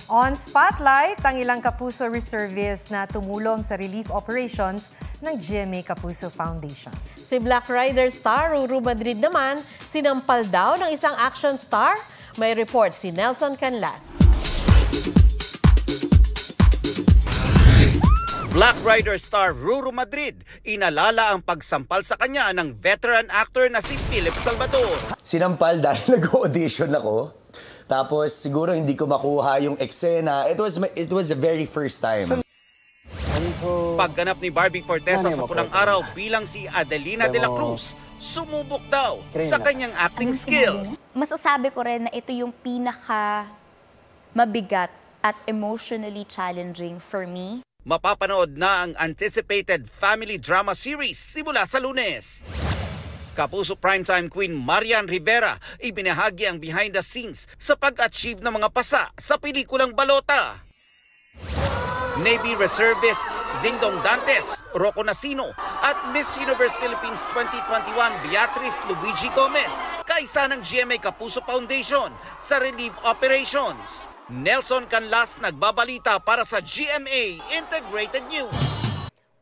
On Spotlight, ang ilang Kapuso reservists na tumulong sa relief operations ng GMA Kapuso Foundation. Si Black Rider star Ruru Madrid naman, sinampal daw ng isang action star. May report si Nelson Canlas. Black Rider star Ruru Madrid, inalala ang pagsampal sa kanya ng veteran actor na si Philip Salvador. Sinampal dahil nag-audition ako. Tapos siguro hindi ko makuha yung eksena. It was the very first time. Pagganap ni Barbie Fortesa sa Punang Araw bilang si Adelina de la Cruz, sumubok daw sa kanyang acting skills. Masasabi ko rin na ito yung pinaka mabigat at emotionally challenging for me. Mapapanood na ang anticipated family drama series simula sa Lunes. Kapuso primetime queen Marian Rivera ibinahagi ang behind the scenes sa pag-achieve ng mga pasa sa pelikulang Balota. Navy reservists Dingdong Dantes, Rocco Nacino at Miss Universe Philippines 2021 Beatrice Luigi Gomez kaisa ng GMA Kapuso Foundation sa relief operations. Nelson Canlas nagbabalita para sa GMA Integrated News.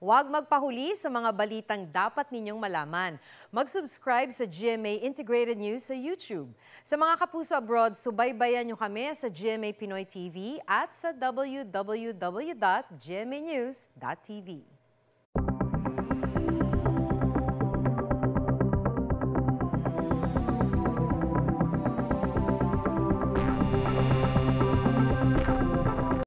Huwag magpahuli sa mga balitang dapat ninyong malaman. Mag-subscribe sa GMA Integrated News sa YouTube. Sa mga Kapuso abroad, subaybayan nyo kami sa GMA Pinoy TV at sa www.gmanews.tv.